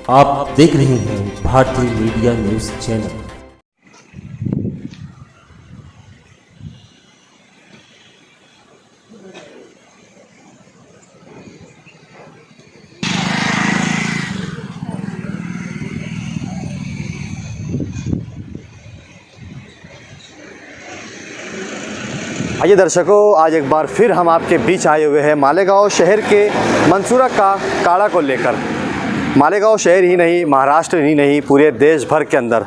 आप देख रहे हैं भारतीय मीडिया न्यूज चैनल। आइए दर्शकों, आज एक बार फिर हम आपके बीच आए हुए हैं मालेगांव शहर के मंसूरा का काढ़ा को लेकर। मालेगांव शहर ही नहीं, महाराष्ट्र ही नहीं, पूरे देश भर के अंदर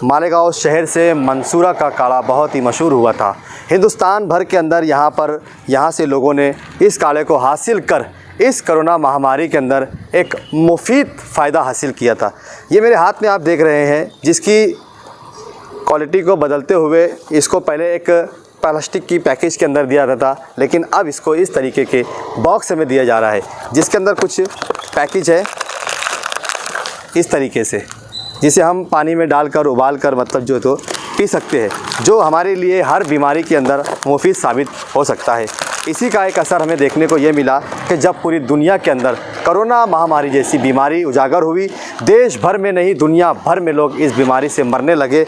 मालेगांव शहर से मंसूरा का काढ़ा बहुत ही मशहूर हुआ था। हिंदुस्तान भर के अंदर यहाँ से लोगों ने इस काढ़े को हासिल कर इस कोरोना महामारी के अंदर एक मुफीद फ़ायदा हासिल किया था। ये मेरे हाथ में आप देख रहे हैं, जिसकी क्वालिटी को बदलते हुए इसको पहले एक प्लास्टिक की पैकेज के अंदर दिया जाता था, लेकिन अब इसको इस तरीके के बॉक्स में दिया जा रहा है, जिसके अंदर कुछ पैकेज है इस तरीके से, जिसे हम पानी में डालकर उबाल कर मतलब जो तो पी सकते हैं, जो हमारे लिए हर बीमारी के अंदर मुफीद साबित हो सकता है। इसी का एक असर हमें देखने को ये मिला कि जब पूरी दुनिया के अंदर कोरोना महामारी जैसी बीमारी उजागर हुई, देश भर में नहीं दुनिया भर में लोग इस बीमारी से मरने लगे,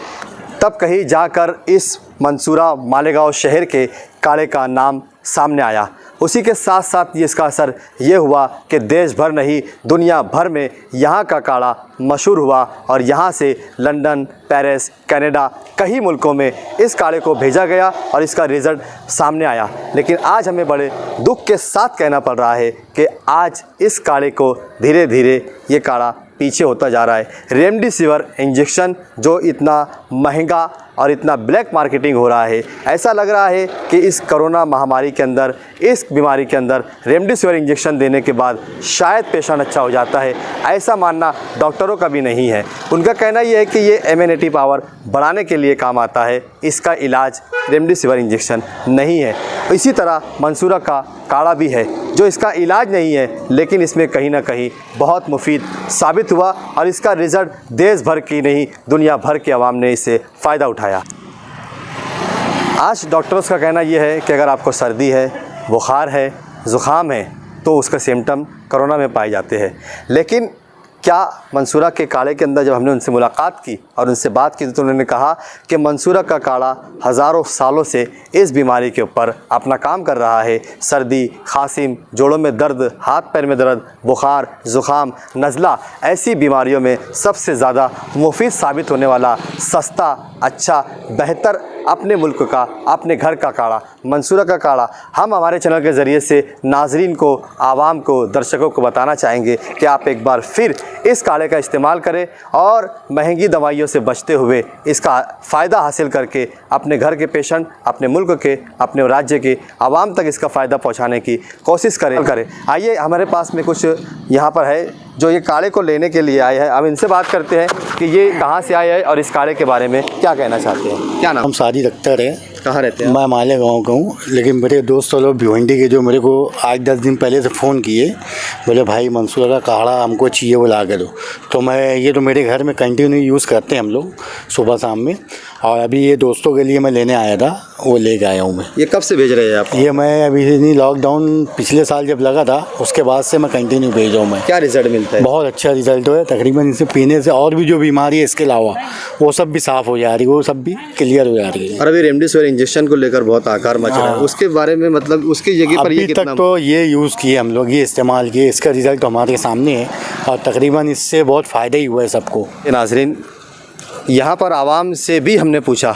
तब कहीं जाकर इस मंसूरा मालेगांव शहर के काढ़े का नाम सामने आया। उसी के साथ साथ इसका असर ये हुआ कि देश भर नहीं दुनिया भर में यहाँ का काढ़ा मशहूर हुआ और यहाँ से लंदन, पेरिस, कनाडा कई मुल्कों में इस काढ़े को भेजा गया और इसका रिज़ल्ट सामने आया। लेकिन आज हमें बड़े दुख के साथ कहना पड़ रहा है कि आज इस काढ़े को धीरे धीरे ये काढ़ा पीछे होता जा रहा है। रेमडेसिविर इंजेक्शन जो इतना महंगा और इतना ब्लैक मार्केटिंग हो रहा है, ऐसा लग रहा है कि इस कोरोना महामारी के अंदर, इस बीमारी के अंदर रेमडेसिविर इंजेक्शन देने के बाद शायद पेशेंट अच्छा हो जाता है। ऐसा मानना डॉक्टरों का भी नहीं है। उनका कहना यह है कि ये इम्यूनिटी पावर बढ़ाने के लिए काम आता है, इसका इलाज रेमडेसिविर इंजेक्शन नहीं है। इसी तरह मंसूरा का काढ़ा भी है जो इसका इलाज नहीं है, लेकिन इसमें कहीं ना कहीं बहुत मुफीद साबित हुआ और इसका रिज़ल्ट देश भर की नहीं दुनिया भर के अवाम ने इससे फ़ायदा उठाया। आज डॉक्टर्स का कहना यह है कि अगर आपको सर्दी है, बुखार है, ज़ुकाम है, तो उसका सिम्टम कोरोना में पाए जाते हैं। लेकिन क्या मंसूरा के काढ़े के अंदर जब हमने उनसे मुलाकात की और उनसे बात की तो उन्होंने कहा कि मंसूरा का काढ़ा हज़ारों सालों से इस बीमारी के ऊपर अपना काम कर रहा है। सर्दी, खांसी, जोड़ों में दर्द, हाथ पैर में दर्द, बुखार, ज़ुकाम, नज़ला, ऐसी बीमारियों में सबसे ज़्यादा मुफीद साबित होने वाला सस्ता, अच्छा, बेहतर अपने मुल्क का, अपने घर का काढ़ा मंसूरा का काढ़ा हम हमारे चैनल के ज़रिए से नाजरीन को, आवाम को, दर्शकों को बताना चाहेंगे कि आप एक बार फिर इस काढ़े का इस्तेमाल करें और महंगी दवाइयों से बचते हुए इसका फ़ायदा हासिल करके अपने घर के पेशेंट, अपने मुल्क के, अपने राज्य के आवाम तक इसका फ़ायदा पहुंचाने की कोशिश करें। आइए, हमारे पास में कुछ यहाँ पर है जो ये काढ़े को लेने के लिए आए हैं। अब इनसे बात करते हैं कि ये कहाँ से आए हैं और इस काढ़े के बारे में क्या कहना चाहते हैं। क्या नाम? हम साजिद अख्तर हैं। कहाँ रहते हैं? मैं मालेगांव का हूँ, लेकिन मेरे दोस्त लोग भिवंडी के जो मेरे को 8-10 दिन पहले से फ़ोन किए, बोले भाई मंसूरा का काढ़ा हमको चाहिए, वो ला के दो। तो मैं ये तो मेरे घर में कंटिन्यू यूज़ करते हैं हम लोग सुबह शाम में, और अभी ये दोस्तों के लिए मैं लेने आया था, वो लेके आया हूँ मैं। ये कब से भेज रहे हैं आप? ये मैं अभी नहीं, लॉकडाउन पिछले साल जब लगा था उसके बाद से मैं कंटिन्यू भेज रहा हूँ मैं। क्या रिज़ल्ट मिलता है? बहुत अच्छा रिज़ल्ट है। तकरीबन इसे पीने से और भी जो बीमारी है इसके अलावा वो सब भी साफ़ हो जा रही है, वो सब भी क्लियर हो जा रही है। और अभी रेमडेसिविर इंजेक्शन को लेकर बहुत आकार मच रहा है, उसके बारे में मतलब उसकी जगह पर ये अभी कितना? तक तो ये यूज़ किए हम लोग, ये इस्तेमाल किए, इसका रिज़ल्ट तो हमारे सामने है और तकरीबन इससे बहुत फ़ायदा ही हुआ है सबको। नाज़रीन, यहाँ पर आवाम से भी हमने पूछा,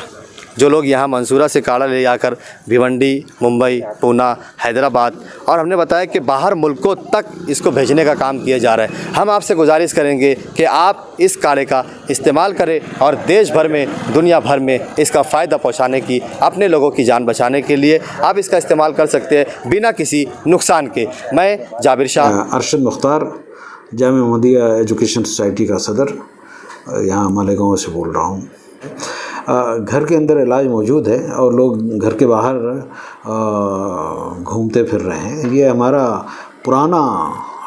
जो लोग यहाँ मंसूरा से काढ़ा ले जाकर भिवंडी, मुंबई, पूना, हैदराबाद, और हमने बताया कि बाहर मुल्कों तक इसको भेजने का काम किया जा रहा है। हम आपसे गुजारिश करेंगे कि आप इस काढ़े का इस्तेमाल करें और देश भर में, दुनिया भर में इसका फ़ायदा पहुँचाने की, अपने लोगों की जान बचाने के लिए आप इसका इस्तेमाल कर सकते हैं बिना किसी नुकसान के। मैं जाबिर शाह, अरशद मुख्तार, जामिया मोहम्मदिया एजुकेशन सोसाइटी का सदर, यहाँ मालेगांव से बोल रहा हूँ। घर के अंदर इलाज मौजूद है और लोग घर के बाहर घूमते फिर रहे हैं। ये हमारा पुराना,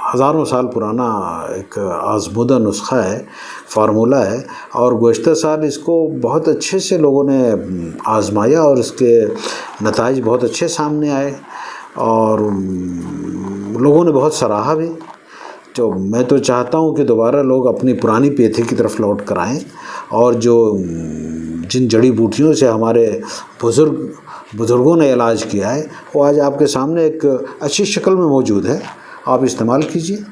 हज़ारों साल पुराना एक आज़मूदा नुस्खा है, फार्मूला है, और गुज़श्ता साल इसको बहुत अच्छे से लोगों ने आज़माया और इसके नताइज बहुत अच्छे सामने आए और लोगों ने बहुत सराहा भी। तो मैं तो चाहता हूँ कि दोबारा लोग अपनी पुरानी पेथी की तरफ लौट कर आएँ और जो जिन जड़ी बूटियों से हमारे बुज़ुर्गों ने इलाज किया है वो आज आपके सामने एक अच्छी शक्ल में मौजूद है। आप इस्तेमाल कीजिए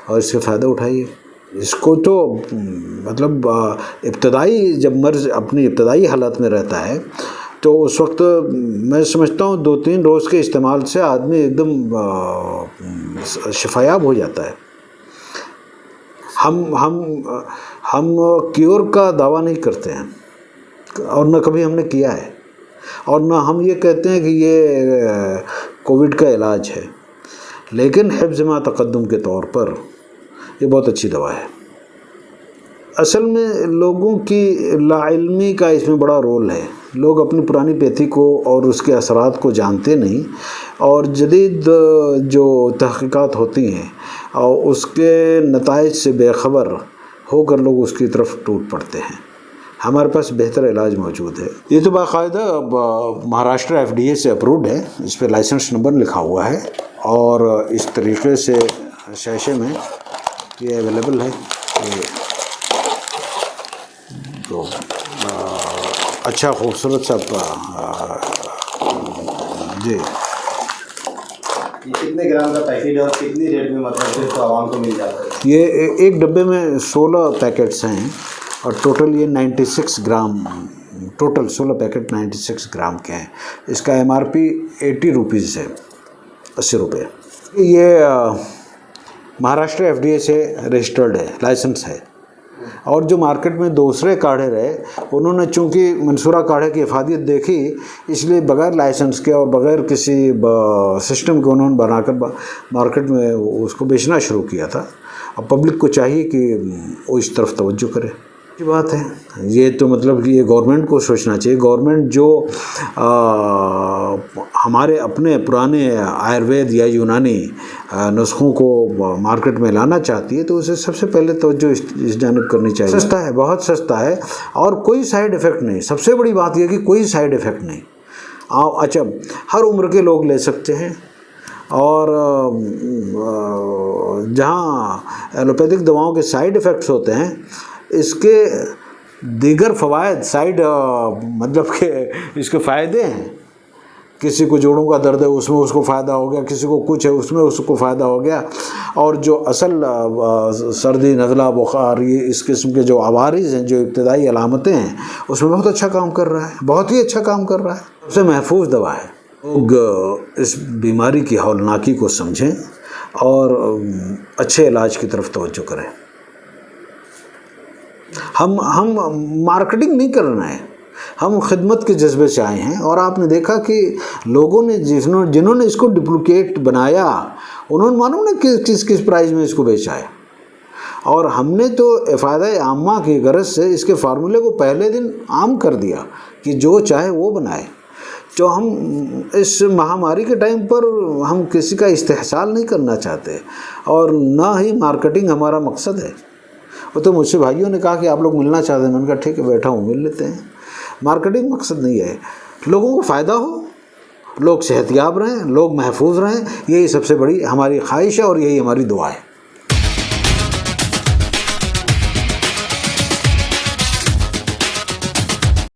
और इससे फ़ायदा उठाइए। इसको तो मतलब इब्तदाई जब मर्ज़ अपनी इब्तदाई हालत में रहता है तो उस वक्त मैं समझता हूँ 2-3 रोज़ के इस्तेमाल से आदमी एकदम शिफायाब हो जाता है। हम क्योर का दावा नहीं करते हैं और न कभी हमने किया है और न हम ये कहते हैं कि ये कोविड का इलाज है, लेकिन हिफ्ज़ मा तक़द्दुम के तौर पर ये बहुत अच्छी दवा है। असल में लोगों की लाइल्मी का इसमें बड़ा रोल है। लोग अपनी पुरानी पेथी को और उसके असरात को जानते नहीं और जदीद जो तहक़ीक़ात होती हैं और उसके नताइज से बेखबर होकर लोग उसकी तरफ टूट पड़ते हैं। हमारे पास बेहतर इलाज मौजूद है। ये तो बाकायदा महाराष्ट्र FDA से अप्रूव्ड है, इस पर लाइसेंस नंबर लिखा हुआ है और इस तरीके से शैशे में ये अवेलेबल है। ये तो अच्छा खूबसूरत सा जी। ये कितने ग्राम का पैकेट और कितनी रेट में मतलब फिर तो आवाम को मिल जाता है? ये एक डब्बे में 16 पैकेट्स हैं और टोटल ये 96 ग्राम, टोटल 16 पैकेट 96 ग्राम के हैं। इसका MRP 80 रुपीज़ है, 80 रुपये। ये महाराष्ट्र FDA से रजिस्टर्ड है, लाइसेंस है। और जो मार्केट में दूसरे काढ़े रहे उन्होंने चूँकि मंसूरा काढ़े की इफादियत देखी, इसलिए बग़ैर लाइसेंस के और बग़ैर किसी सिस्टम के उन्होंने बनाकर मार्केट में उसको बेचना शुरू किया था। अब पब्लिक को चाहिए कि वो इस तरफ तवज्जो करे। की बात है ये तो मतलब कि ये गवर्नमेंट को सोचना चाहिए। गवर्नमेंट जो हमारे अपने पुराने आयुर्वेद या यूनानी नुस्खों को मार्केट में लाना चाहती है तो उसे सबसे पहले तवज्जो इस जानिब करनी चाहिए। सस्ता है, बहुत सस्ता है और कोई साइड इफ़ेक्ट नहीं। सबसे बड़ी बात यह कि कोई साइड इफ़ेक्ट नहीं। अच्छा, हर उम्र के लोग ले सकते हैं और जहाँ एलोपैथिक दवाओं के साइड इफ़ेक्ट्स होते हैं, इसके दीगर फ़वायद साइड मतलब के इसके फ़ायदे हैं। किसी को जोड़ों का दर्द है उसमें उसको फ़ायदा हो गया, किसी को कुछ है उसमें उसको फ़ायदा हो गया। और जो असल सर्दी, नज़ला, बुखार, ये इस किस्म के जो आवारिज़ हैं, जो इब्तदाई अलामतें हैं, उसमें बहुत अच्छा काम कर रहा है, बहुत ही अच्छा काम कर रहा है। सबसे महफूज दवा है। लोग इस बीमारी की हौलनाकी को समझें और अच्छे इलाज की तरफ तवज्जो करें। हम मार्केटिंग नहीं करना है, हम खिदमत के जज्बे से आए हैं। और आपने देखा कि लोगों ने जिन्होंने इसको डुप्लिकेट बनाया उन्होंने मालूम ना किस प्राइस में इसको बेचा है। और हमने तो फ़ायदा आम्मा की गरज से इसके फार्मूले को पहले दिन आम कर दिया कि जो चाहे वो बनाए। तो हम इस महामारी के टाइम पर हम किसी का इस्तेहसाल नहीं करना चाहते और ना ही मार्केटिंग हमारा मकसद है। वो तो मुझसे भाइयों ने कहा कि आप लोग मिलना चाहते हैं, मैंने कहा ठीक है बैठा हूँ, मिल लेते हैं। मार्केटिंग मकसद नहीं है, लोगों को फ़ायदा हो, लोग सेहतयाब रहें, लोग महफूज रहें, यही सबसे बड़ी हमारी ख्वाहिश है और यही हमारी दुआ है।